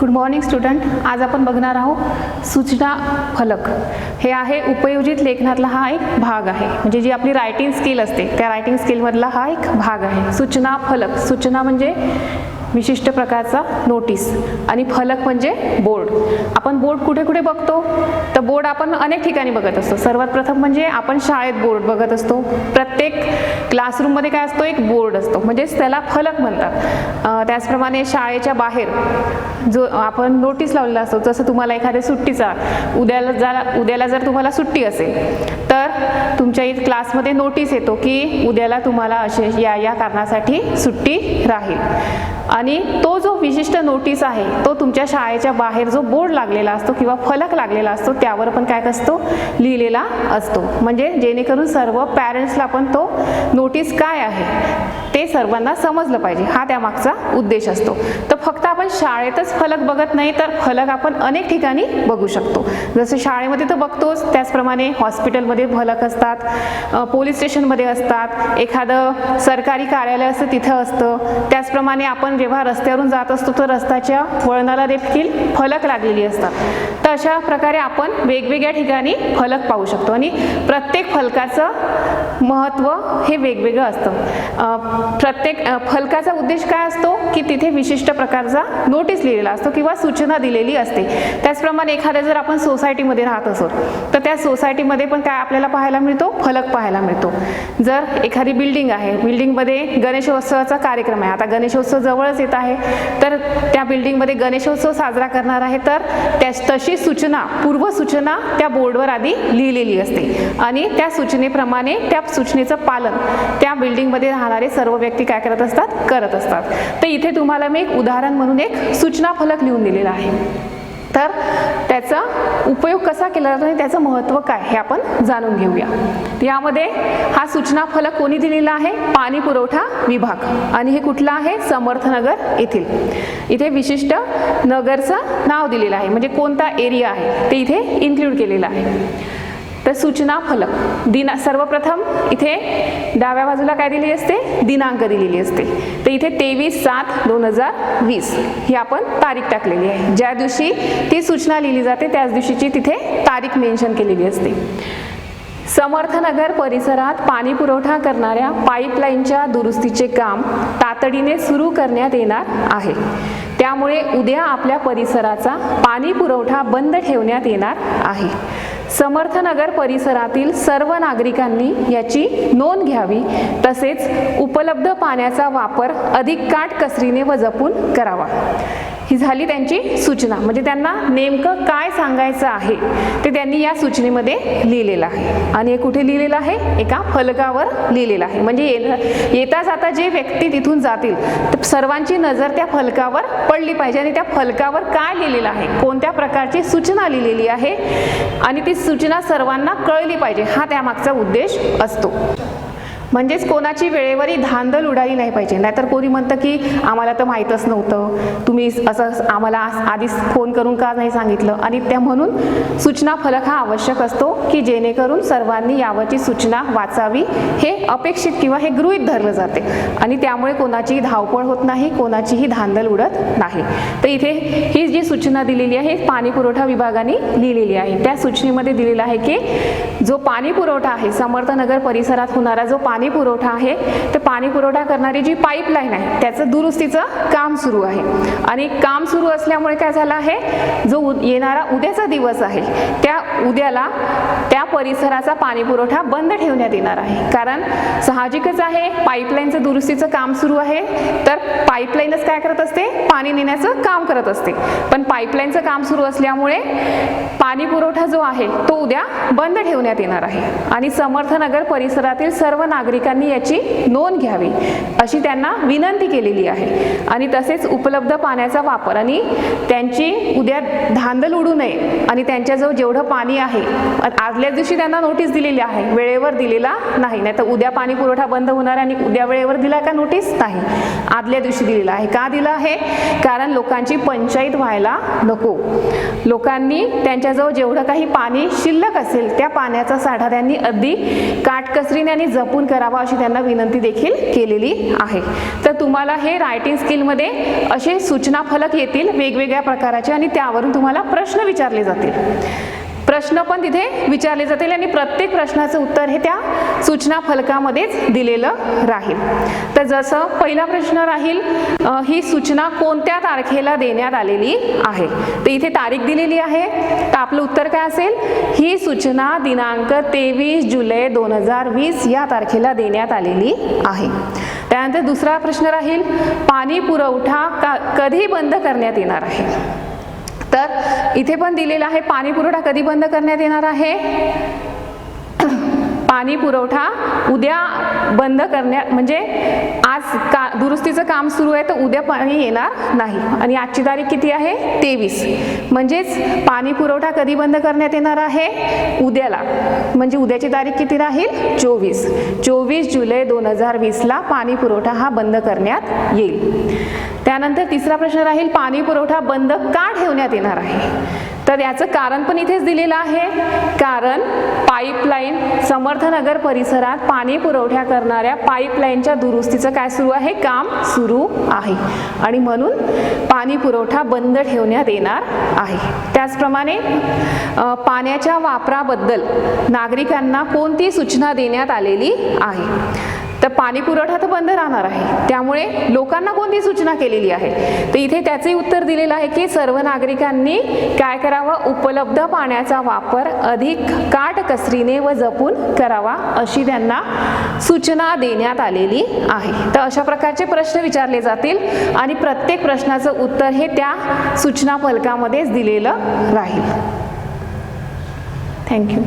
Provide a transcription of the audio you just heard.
Good morning student. आज आपण बघणार आहोत सूचना फलक. हे आहे उपयोजित लेखनातला हा एक भाग आहे, म्हणजे जी आपली रायटिंग स्किल असते त्या रायटिंग स्किलमधला हा एक भाग आहे. सूचना फलक. सूचना म्हणजे विशिष्ट प्रकारचा नोटीस आणि फलक म्हणजे बोर्ड. आपण बोर्ड कुठे कुठे बघतो तर बोर्ड आपण अनेक ठिकाणी बघत असतो. सर्वात प्रथम म्हणजे आपण शाळेत बोर्ड बघत असतो. प्रत्येक क्लासरूममध्ये काय असतो, एक बोर्ड असतो, म्हणजेच त्याला फलक म्हणतात. त्याचप्रमाणे शाळेच्या बाहेर जो आपण नोटीस लावलेला असतो, जसं तुम्हाला एखाद्या सुट्टीचा उद्याला जर तुम्हाला सुट्टी असेल तर तुमच्या इथे क्लासमध्ये नोटीस येतो की उद्याला तुम्हाला असे या कारणासाठी सुट्टी राहील. आणि तो जो विशिष्ट नोटीस आहे तो तुमच्या शाळेच्या बाहेर जो बोर्ड लागलेला असतो किंवा फलक लागलेला असतो त्यावर पण काय असतो, लिहिलेला असतो. म्हणजे जेणेकरून सर्व पॅरेंट्सला पण तो नोटीस काय आहे ते सर्वांना समजलं पाहिजे, हा त्यामागचा उद्देश असतो. तर फक्त आपण शाळेतच फलक बघत नाही तर फलक आपण अनेक ठिकाणी बघू शकतो. जसं शाळेमध्ये तर बघतोच, त्याचप्रमाणे हॉस्पिटलमध्ये फलक असतात, पोलीस स्टेशनमध्ये असतात, एखादं सरकारी कार्यालय असतं तिथं असतं. त्याचप्रमाणे आपण जेव्हा रस्त्यावरून जात असतो तर रस्त्याच्या वळणाला देखील फलक लागलेली असतात. तर अशा प्रकारे आपण वेगवेगळ्या ठिकाणी फलक पाहू शकतो आणि प्रत्येक फलकाचं महत्त्व हे वेगवेगळं असतं. प्रत्येक फलकाचा उद्देश काय असतो की तिथे विशिष्ट प्रकारचा नोटीस लिहिलेला असतो किंवा सूचना दिलेली असते. त्याचप्रमाणे एखाद्या जर आपण सोसायटीमध्ये राहत असो तर त्या सोसायटीमध्ये पण काय आपल्याला पाहायला मिळतो, फलक पाहायला मिळतो. जर एखादी बिल्डिंग आहे, बिल्डिंगमध्ये गणेशोत्सवाचा कार्यक्रम आहे, आता गणेशोत्सव जवळच येत आहे, तर त्या बिल्डिंगमध्ये गणेशोत्सव साजरा करणार आहे तर तशी सूचना, पूर्वसूचना त्या बोर्डवर आधी लिहिलेली असते आणि त्या सूचनेप्रमाणे त्या सूचनेचं पालन त्या बिल्डिंगमध्ये राहणारे सर्व व्यक्ती काय करत असतात. तर इथे तुम्हाला मी एक उदाहरण म्हणून एक सूचना फलक लिहून दिलेला आहे. तर त्याचा उपयोग कसा केला जातो आणि त्याचं महत्त्व काय हे आपण जाणून घेऊया. यामध्ये हा सूचना फलक कोणी दिलेला आहे, पाणी पुरवठा विभाग, आणि हे कुठलं आहे, समर्थनगर येथील. इथे विशिष्ट नगरचं नाव दिलेलं आहे, म्हणजे कोणता एरिया आहे ते इथे इन्क्लूड केलेलं आहे. तर सूचना फलक सर्वप्रथम इथे डाव्या बाजूला काय दिलेली असते, दिनांक दिलेली असते. तर इथे 23/7/2020 ही आपण तारीख टाकलेली आहे. ज्या दिवशी ती सूचना लिहिली जाते त्याच दिवशीची तिथे तारीख मेन्शन केलेली असते. समर्थनगर परिसरात पाणी पुरवठा करणाऱ्या पाईपलाईनच्या दुरुस्तीचे काम तातडीने सुरू करण्यात येणार आहे. त्यामुळे उद्या आपल्या परिसराचा पाणी पुरवठा बंद ठेवण्यात येणार आहे. समर्थनगर परिसरातील सर्व नागरिकांनी याची नोंद घ्यावी, तसेच उपलब्ध पाण्याचा वापर अधिक काटकसरीने व जपून करावा. ही झाली त्यांची सूचना, म्हणजे त्यांना नेमकं काय सांगायचं आहे ते त्यांनी या सूचनेमध्ये लिहिलेलं आहे. आणि हे कुठे लिहिलेलं आहे, एका फलकावर लिहिलेलं आहे. म्हणजे येता जाता जे व्यक्ती तिथून जातील तर सर्वांची नजर त्या फलकावर पडली पाहिजे आणि त्या फलकावर काय लिहिलेलं आहे, कोणत्या प्रकारची सूचना लिहिलेली आहे आणि ती सूचना सर्वांना कळली पाहिजे, हा त्यामागचा उद्देश असतो. म्हणजेच कोणाची वेळेवरही धांदल उडाली नाही पाहिजे. नाहीतर कोणी म्हणतं की आम्हाला तर माहीतच नव्हतं, तुम्ही असं आम्हाला आधीच फोन करून का नाही सांगितलं. आणि त्या म्हणून सूचना फलक हा आवश्यक असतो की जेणेकरून सर्वांनी यावरची सूचना वाचावी हे अपेक्षित किंवा हे गृहीत धरलं जाते आणि त्यामुळे कोणाचीही धावपळ होत नाही, कोणाचीही धांदल उडत नाही. तर इथे ही जी सूचना दिलेली आहे पाणी पुरवठा विभागाने लिहिलेली आहे. त्या सूचनेमध्ये दिलेलं आहे की जो पाणी पुरवठा आहे, समर्थनगर परिसरात होणारा जो पाणी पुरवठा आहे, तर पाणी पुरवठा करणारी जी पाईपलाईन आहे त्याचं दुरुस्तीचं काम सुरू आहे. आणि काम सुरू असल्यामुळे काय झालं आहे, जो येणारा उद्याचा दिवस आहे त्या उद्याला त्या परिसराचा पाणी पुरवठा बंद ठेवण्यात येणार आहे. कारण साहजिकच आहे, पाईपलाईनचं दुरुस्तीचं काम सुरू आहे तर पाईपलाईनच काय करत असते, पाणी नेण्याचं काम करत असते. पण पाईपलाईनचं काम सुरू असल्यामुळे पाणी पुरवठा जो आहे तो उद्या बंद ठेवण्यात येणार आहे. आणि समर्थनगर परिसरातील सर्व नागरिकांनी याची नोंद घ्यावी अशी त्यांना विनंती केलेली आहे. आणि तसेच उपलब्ध पाण्याचा वापर आणि त्यांची उद्या धांदल उडू नये आणि त्यांच्याजवळ जेवढं पाणी आहे, आदल्या दिवशी त्यांना नोटीस दिलेली आहे, वेळेवर दिलेला नाही. नाही तर उद्या पाणी पुरवठा बंद होणार आणि उद्या वेळेवर दिला का नोटीस, नाही, आदल्या दिवशी दिलेला आहे. का दिला आहे, कारण लोकांची पंचायत व्हायला नको. लोकांनी त्यांच्याजवळ जेवढं काही पाणी शिल्लक असेल त्या पाण्याचा साठा त्यांनी अगदी काटकसरीने आणि जपून करावा अशी त्यांना विनंती देखील केलेली आहे. तर तुम्हाला हे रायटिंग स्किलमध्ये असे सूचना फलक येतील वेगवेगळ्या प्रकाराचे आणि त्यावरून तुम्हाला प्रश्न विचारले जातील. प्रश्न पण तिथे विचारले जातील आणि प्रत्येक प्रश्नाचं उत्तर हे त्या सूचना फलकामध्येच दिलेलं राहील. तर जसं पहिला प्रश्न राहील, ही सूचना कोणत्या तारखेला देण्यात आलेली आहे. तर इथे तारीख दिलेली आहे, तर आपलं उत्तर काय असेल, ही सूचना दिनांक 23 जुलै 2020 या तारखेला देण्यात आलेली आहे. त्यानंतर दुसरा प्रश्न राहील, पाणी पुरवठा कधी बंद करण्यात येणार आहे. तर इथे पण दिलेला आहे पाणी पुरवठा कधी बंद करण्यात येणार आहे. पाणी पुरवठा उद्या बंद करण्यात, म्हणजे आज दुरुस्तीचं काम सुरू आहे तर उद्या पाणी येणार नाही आणि आजची तारीख किती आहे 23, म्हणजेच पाणी पुरवठा कधी बंद करण्यात येणार आहे उद्याला, म्हणजे उद्याची तारीख किती राहील 24 जुलै 2020 ला पाणी पुरवठा हा बंद करण्यात येईल. त्यानंतर तिसरा प्रश्न राहील, पाणी पुरवठा बंद का ठेवण्यात येणार आहे. तर याचं कारण पण इथेच दिलेलं आहे, कारण पाईपलाईन समर्थनगर परिसरात पाणी पुरवठा करणाऱ्या पाईपलाईनच्या दुरुस्तीचं काय सुरू आहे, काम सुरू आहे आणि म्हणून पाणी पुरवठा बंद ठेवण्यात येणार आहे. त्याचप्रमाणे पाण्याच्या वापराबद्दल नागरिकांना कोणती सूचना देण्यात आलेली आहे. तर पाणी पुरवठा तर बंद राहणार आहे, त्यामुळे लोकांना कोणती सूचना केलेली आहे. तर इथे त्याचे उत्तर दिलेलं आहे की सर्व नागरिकांनी काय करावं, उपलब्ध पाण्याचा वापर अधिक काटकसरीने व जपून करावा अशी त्यांना सूचना देण्यात आलेली आहे. तर अशा प्रकारचे प्रश्न विचारले जातील आणि प्रत्येक प्रश्नाचं उत्तर हे त्या सूचना फलकामध्येच दिलेलं राहील. थँक्यू.